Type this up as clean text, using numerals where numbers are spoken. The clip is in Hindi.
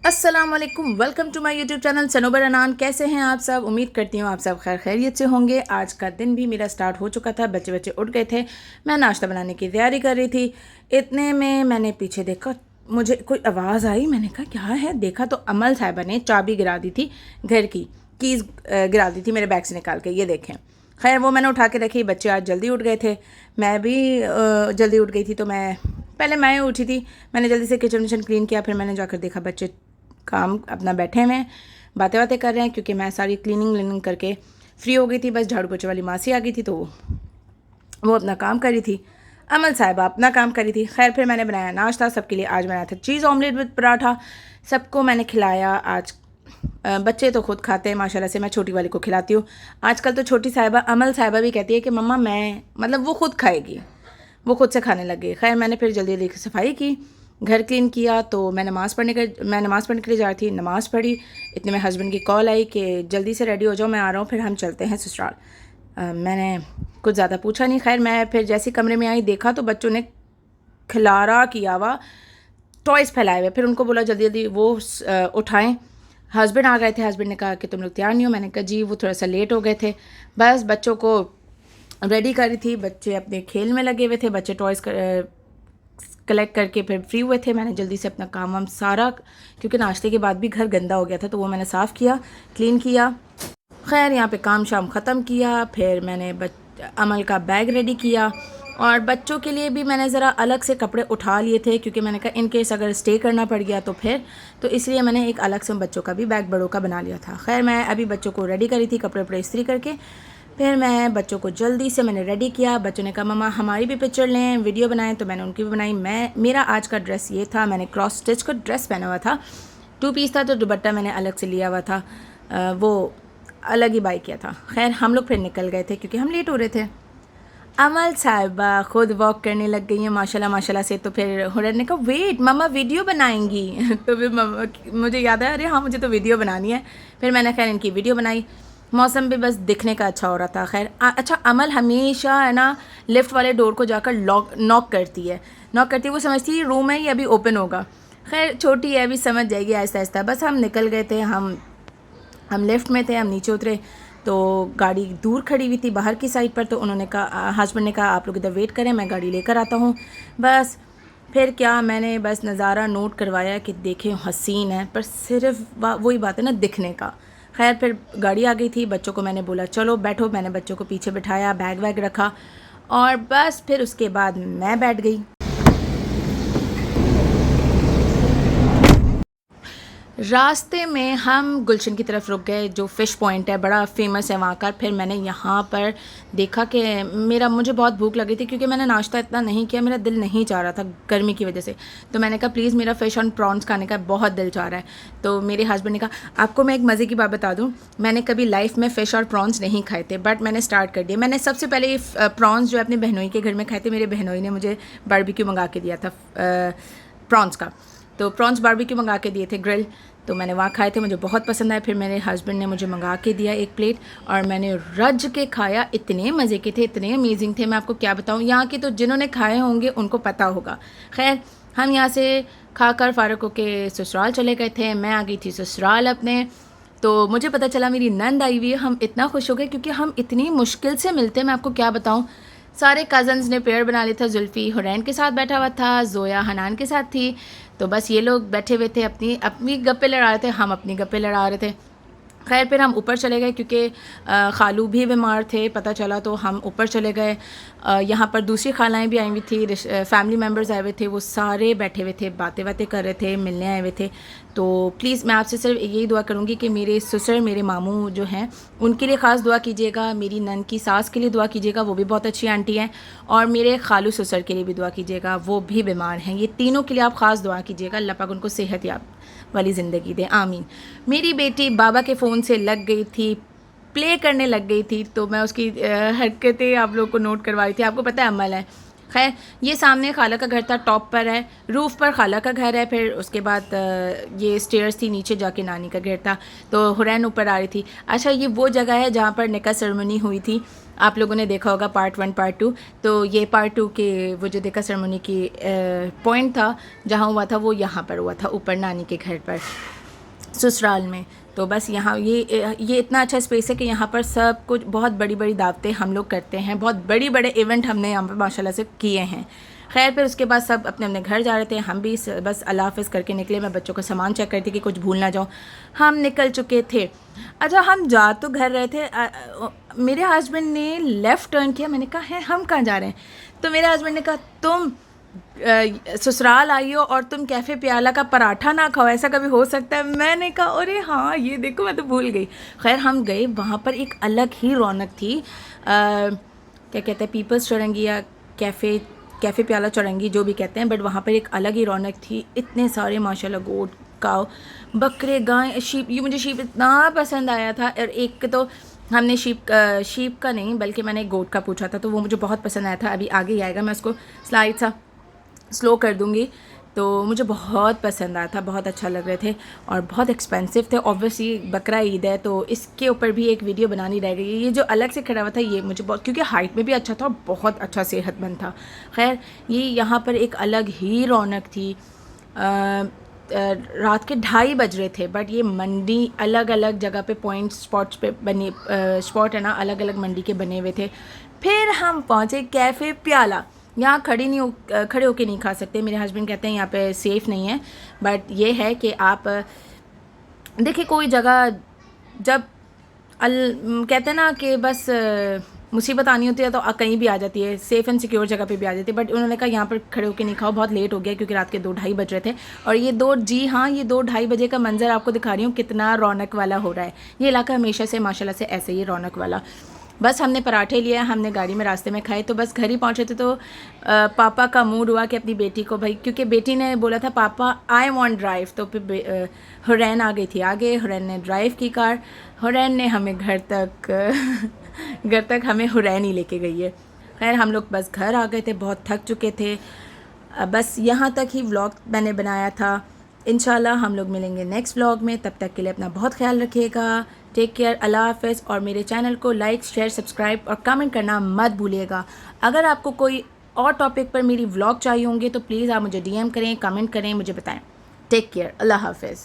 अस्सलाम वालेकुम, welcome to my YouTube channel Sanobar Anan. कैसे हैं आप सब? उम्मीद करती हूँ आप सब खैरियत से होंगे। आज का दिन भी मेरा स्टार्ट हो चुका था, बच्चे बच्चे उठ गए थे, मैं नाश्ता बनाने की तैयारी कर रही थी। इतने में मैंने पीछे देखा, मुझे कोई आवाज़ आई। मैंने कहा क्या है, देखा तो अमल साहिबा ने चाबी गिरा दी थी, घर की कीज़ गिरा दी थी मेरे बैग से निकाल के। ये देखें, खैर वो मैंने उठा के रखी। बच्चे आज जल्दी उठ गए थे, मैं भी जल्दी उठ गई थी, तो मैं उठी थी। मैंने जल्दी से किचन विचन क्लीन किया, फिर मैंने जाकर देखा बच्चे काम अपना बैठे हुए हैं, बातें बातें कर रहे हैं, क्योंकि मैं सारी क्लीनिंग करके फ्री हो गई थी। बस झाड़ू पोछे वाली मासी आ गई थी, तो वो अपना काम कर रही थी, अमल साहिबा अपना काम कर रही थी। खैर फिर मैंने बनाया नाश्ता सबके लिए। आज बनाया था चीज़ ऑमलेट विद पराठा, सबको मैंने खिलाया। आज बच्चे तो खुद खाते हैं माशाल्लाह से, मैं छोटी वाली को खिलाती हूँ। आजकल तो छोटी साहिबा अमल साहिबा भी कहती है कि मम्मा मैं, मतलब वो खुद खाएगी, वो खुद से खाने लग गई। खैर मैंने फिर जल्दी जल्दी सफाई की, घर क्लीन किया, तो मैं नमाज़ पढ़ने के लिए जा रही थी। नमाज़ पढ़ी, इतने में हस्बैंड की कॉल आई कि जल्दी से रेडी हो जाओ, मैं आ रहा हूँ, फिर हम चलते हैं ससुराल। मैंने कुछ ज़्यादा पूछा नहीं। खैर मैं फिर जैसे कमरे में आई, देखा तो बच्चों ने खिलारा किया हुआ, टॉयज़ फैलाए हुए। फिर उनको बोला जल्दी जल्दी वो उठाएं। हस्बैंड आ गए थे, हस्बैंड ने कहा कि तुम लोग तैयार नहीं हो। मैंने कहा जी, वो थोड़ा सा लेट हो गए थे। बस बच्चों को रेडी कर रही थी, बच्चे अपने खेल में लगे हुए थे, बच्चे टॉयज़ कलेक्ट करके फिर फ्री हुए थे। मैंने जल्दी से अपना काम वाम सारा, क्योंकि नाश्ते के बाद भी घर गंदा हो गया था, तो वो मैंने साफ़ किया, क्लीन किया। खैर यहाँ पे काम शाम ख़त्म किया। फिर मैंने अमल का बैग रेडी किया, और बच्चों के लिए भी मैंने ज़रा अलग से कपड़े उठा लिए थे, क्योंकि मैंने कहा इन केस अगर स्टे करना पड़ गया तो फिर, तो इसलिए मैंने एक अलग से बच्चों का भी बैग बड़ों का बना लिया था। खैर मैं अभी बच्चों को रेडी करी थी, कपड़े वपड़े इस्त्री करके। फिर मैं बच्चों को जल्दी से मैंने रेडी किया। बच्चों ने कहा मम्मा हमारी भी पिक्चर लें, वीडियो बनाएं, तो मैंने उनकी भी बनाई। मेरा आज का ड्रेस ये था, मैंने क्रॉस स्टिच का ड्रेस पहना हुआ था, 2 पीस था, तो दुपट्टा मैंने अलग से लिया हुआ था, वो अलग ही बाई किया था। खैर हम लोग फिर निकल गए थे, क्योंकि हम लेट हो रहे थे। अमल साहिबा खुद वॉक करने लग गई हैं माशाल्लाह माशाल्लाह से। तो फिर हुरैन ने कहा वेट मम्मा वीडियो बनाएंगी तो फिर मुझे याद आया, अरे हाँ मुझे तो वीडियो बनानी है। फिर मैंने खैर इनकी वीडियो बनाई। मौसम भी बस दिखने का अच्छा हो रहा था। खैर अच्छा, अमल हमेशा है ना लिफ्ट वाले डोर को जाकर नॉक करती है, वो समझती है रूम है ये अभी ओपन होगा। खैर छोटी है, अभी समझ जाएगी आहिस्ता आहिस्ता। बस हम निकल गए थे, हम लिफ्ट में थे, हम नीचे उतरे तो गाड़ी दूर खड़ी हुई थी बाहर की साइड पर। तो उन्होंने कहा, हस्बैंड ने कहा आप लोग इधर वेट करें, मैं गाड़ी लेकर आता हूँ। बस फिर क्या, मैंने बस नज़ारा नोट करवाया कि देखें हसीन है, पर सिर्फ वही बात है ना दिखने का। खैर फिर गाड़ी आ गई थी, बच्चों को मैंने बोला चलो बैठो, मैंने बच्चों को पीछे बिठाया, बैग वैग रखा, और बस फिर उसके बाद मैं बैठ गई। रास्ते में हम गुलशन की तरफ रुक गए, जो फ़िश पॉइंट है, बड़ा फेमस है वहाँ का। फिर मैंने यहाँ पर देखा कि मुझे बहुत भूख लगी थी, क्योंकि मैंने नाश्ता इतना नहीं किया, मेरा दिल नहीं चाह रहा था गर्मी की वजह से। तो मैंने कहा प्लीज़ मेरा फ़िश और प्रॉन्स खाने का बहुत दिल चाह रहा है। तो मेरे हस्बैंड ने कहा आपको मैं एक मज़े की बात बता दूँ, मैंने कभी लाइफ में फ़िश और प्रॉन्स नहीं खाए थे, बट मैंने स्टार्ट कर दिया। मैंने सबसे पहले प्रॉन्स जो है अपने बहनोई के घर में खाए थे। मेरे बहनोई ने मुझे बारबेक्यू मंगा के दिया था प्रॉन्स का, तो प्रॉन्स बारबेक्यू मंगा के दिए थे ग्रिल, तो मैंने वहाँ खाए थे, मुझे बहुत पसंद आए। फिर मेरे हस्बैंड ने मुझे मंगा के दिया एक प्लेट, और मैंने रज के खाया। इतने मज़े के थे, इतने अमेजिंग थे, मैं आपको क्या बताऊँ। यहाँ के तो जिन्होंने खाए होंगे उनको पता होगा। खैर हम यहाँ से खाकर फारूक होके ससुराल चले गए थे। मैं आ गई थी ससुराल अपने, तो मुझे पता चला मेरी नंद आई हुई है। हम इतना खुश हो गए, क्योंकि हम इतनी मुश्किल से मिलते हैं, मैं आपको क्या बताऊँ। सारे कज़न्स ने पेयर बना लिया था, जुल्फ़ी हुरैन के साथ बैठा हुआ था, ज़ोया हनान के साथ थी, तो बस ये लोग बैठे हुए थे, अपनी अपनी गप्पे लड़ा रहे थे, हम अपनी गप्पे लड़ा रहे थे। खैर फिर हम ऊपर चले गए, क्योंकि खालू भी बीमार थे पता चला, तो हम ऊपर चले गए। यहाँ पर दूसरी खालाएँ भी आई हुई थी, फैमिली मेम्बर्स आए हुए थे, वो सारे बैठे हुए थे, बातें बातें कर रहे थे, मिलने आए हुए थे। तो प्लीज़ मैं आपसे सिर्फ यही दुआ करूँगी कि मेरे ससुर, मेरे मामू जो हैं, उनके लिए ख़ास दुआ कीजिएगा। मेरी नन की सास के लिए दुआ कीजिएगा, वो भी बहुत अच्छी आंटी हैं, और मेरे खालू ससुर के लिए भी दुआ कीजिएगा, वो भी बीमार हैं। ये तीनों के लिए आप ख़ास दुआ कीजिएगा, अल्लाह पाक उनको सेहत याब वाली ज़िंदगी दे, आमीन। मेरी बेटी बाबा के फ़ोन से लग गई थी, प्ले करने लग गई थी, तो मैं उसकी हरकतें आप लोग को नोट करवा रही थी। आपको पता है अमल है। खैर ये सामने खाला का घर था, टॉप पर है, रूफ़ पर खाला का घर है। फिर उसके बाद ये स्टेयर्स थी, नीचे जाके नानी का घर था। तो हुरैन ऊपर आ रही थी। अच्छा ये वो जगह है जहाँ पर निकाह सेरेमनी हुई थी आप लोगों ने देखा होगा पार्ट 1 पार्ट 2। तो ये पार्ट 2 के वो जो देखा सेरेमनी की पॉइंट था जहाँ हुआ था वो यहाँ पर हुआ था, ऊपर नानी के घर पर ससुराल में। तो बस यहाँ ये इतना अच्छा स्पेस है कि यहाँ पर सब कुछ बहुत बड़ी बड़ी दावतें हम लोग करते हैं, बहुत बड़े बड़े इवेंट हमने यहाँ पर माशाल्लाह से किए हैं। खैर फिर उसके बाद सब अपने अपने घर जा रहे थे, हम भी बस अल्लाह हाफ़िज़ करके निकले। मैं बच्चों का सामान चेक करती कि कुछ भूल ना जाऊँ। हम निकल चुके थे। अच्छा, हम जा तो घर रहे थे, मेरे हस्बैंड ने लेफ़्ट टर्न किया। मैंने कहा है हम कहाँ जा रहे हैं? तो मेरे हस्बैंड ने कहा तुम ससुराल आई हो और तुम कैफ़े प्याला का पराठा ना खाओ, ऐसा कभी हो सकता है? मैंने कहा अरे हाँ ये देखो मैं तो भूल गई। खैर हम गए, वहाँ पर एक अलग ही रौनक थी। क्या कहते हैं, पीपल्स चौरंगी या कैफ़े प्याला चौरंगी जो भी कहते हैं, बट वहाँ पर एक अलग ही रौनक थी। इतने सारे माशाल्लाह गोट, काव, बकरे, गाय, शीप। ये मुझे शीप इतना पसंद आया था। और एक तो हमने शीप का नहीं बल्कि मैंने गोट का पूछा था, तो वो मुझे बहुत पसंद आया था। अभी आगे ही आएगा, मैं उसको स्लाइड सा स्लो कर दूँगी। तो मुझे बहुत पसंद आया था, बहुत अच्छा लग रहे थे और बहुत एक्सपेंसिव थे। ऑब्वियसली बकरा ईद है तो इसके ऊपर भी एक वीडियो बनानी रह गई। ये जो अलग से खड़ा हुआ था ये मुझे बहुत, क्योंकि हाइट में भी अच्छा था और बहुत अच्छा सेहतमंद था। खैर ये यहाँ पर एक अलग ही रौनक थी। रात के 2:30 बज रहे थे, बट ये मंडी अलग अलग जगह पे स्पॉट्स पे बने, स्पॉट है ना, अलग अलग मंडी के बने हुए थे। फिर हम पहुँचे कैफ़े प्याला। यहाँ खड़े होके नहीं खा सकते, मेरे हस्बैंड कहते हैं यहाँ पे सेफ़ नहीं है। बट ये है कि आप देखिए कोई जगह जब कहते हैं ना कि बस मुसीबत आनी होती है तो कहीं भी आ जाती है, सेफ़ एंड सिक्योर जगह पे भी आ जाती है। बट उन्होंने कहा यहाँ पर खड़े होके नहीं खाओ, बहुत लेट हो गया क्योंकि रात के 2-2:30 बज रहे थे। और ये 2-2:30 बजे का मंज़र आपको दिखा रही हूँ कितना रौनक वाला हो रहा है। ये इलाका हमेशा से माशाल्लाह से ऐसे ही रौनक वाला। बस हमने पराठे लिए, हमने गाड़ी में रास्ते में खाए। तो बस घर ही पहुँचे थे तो पापा का मूड हुआ कि अपनी बेटी को, भाई क्योंकि बेटी ने बोला था पापा आई वांट ड्राइव, तो फिर हुरैन आ गई थी आगे। हुरैन ने ड्राइव की कार, हुरैन ने हमें घर तक हमें हुरैन ही लेके गई है। खैर हम लोग बस घर आ गए थे, बहुत थक चुके थे। बस यहाँ तक ही व्लॉग मैंने बनाया था। इंशाल्लाह हम लोग मिलेंगे नेक्स्ट व्लॉग में। तब तक के लिए अपना बहुत ख्याल रखिएगा। टेक केयर, अल्लाह हाफ़िज़। और मेरे चैनल को लाइक, शेयर, सब्सक्राइब और कमेंट करना मत भूलिएगा। अगर आपको कोई और टॉपिक पर मेरी व्लॉग चाहिए होंगे तो प्लीज़ आप मुझे DM करें, कमेंट करें, मुझे बताएं। टेक केयर, अल्लाह हाफ़िज़।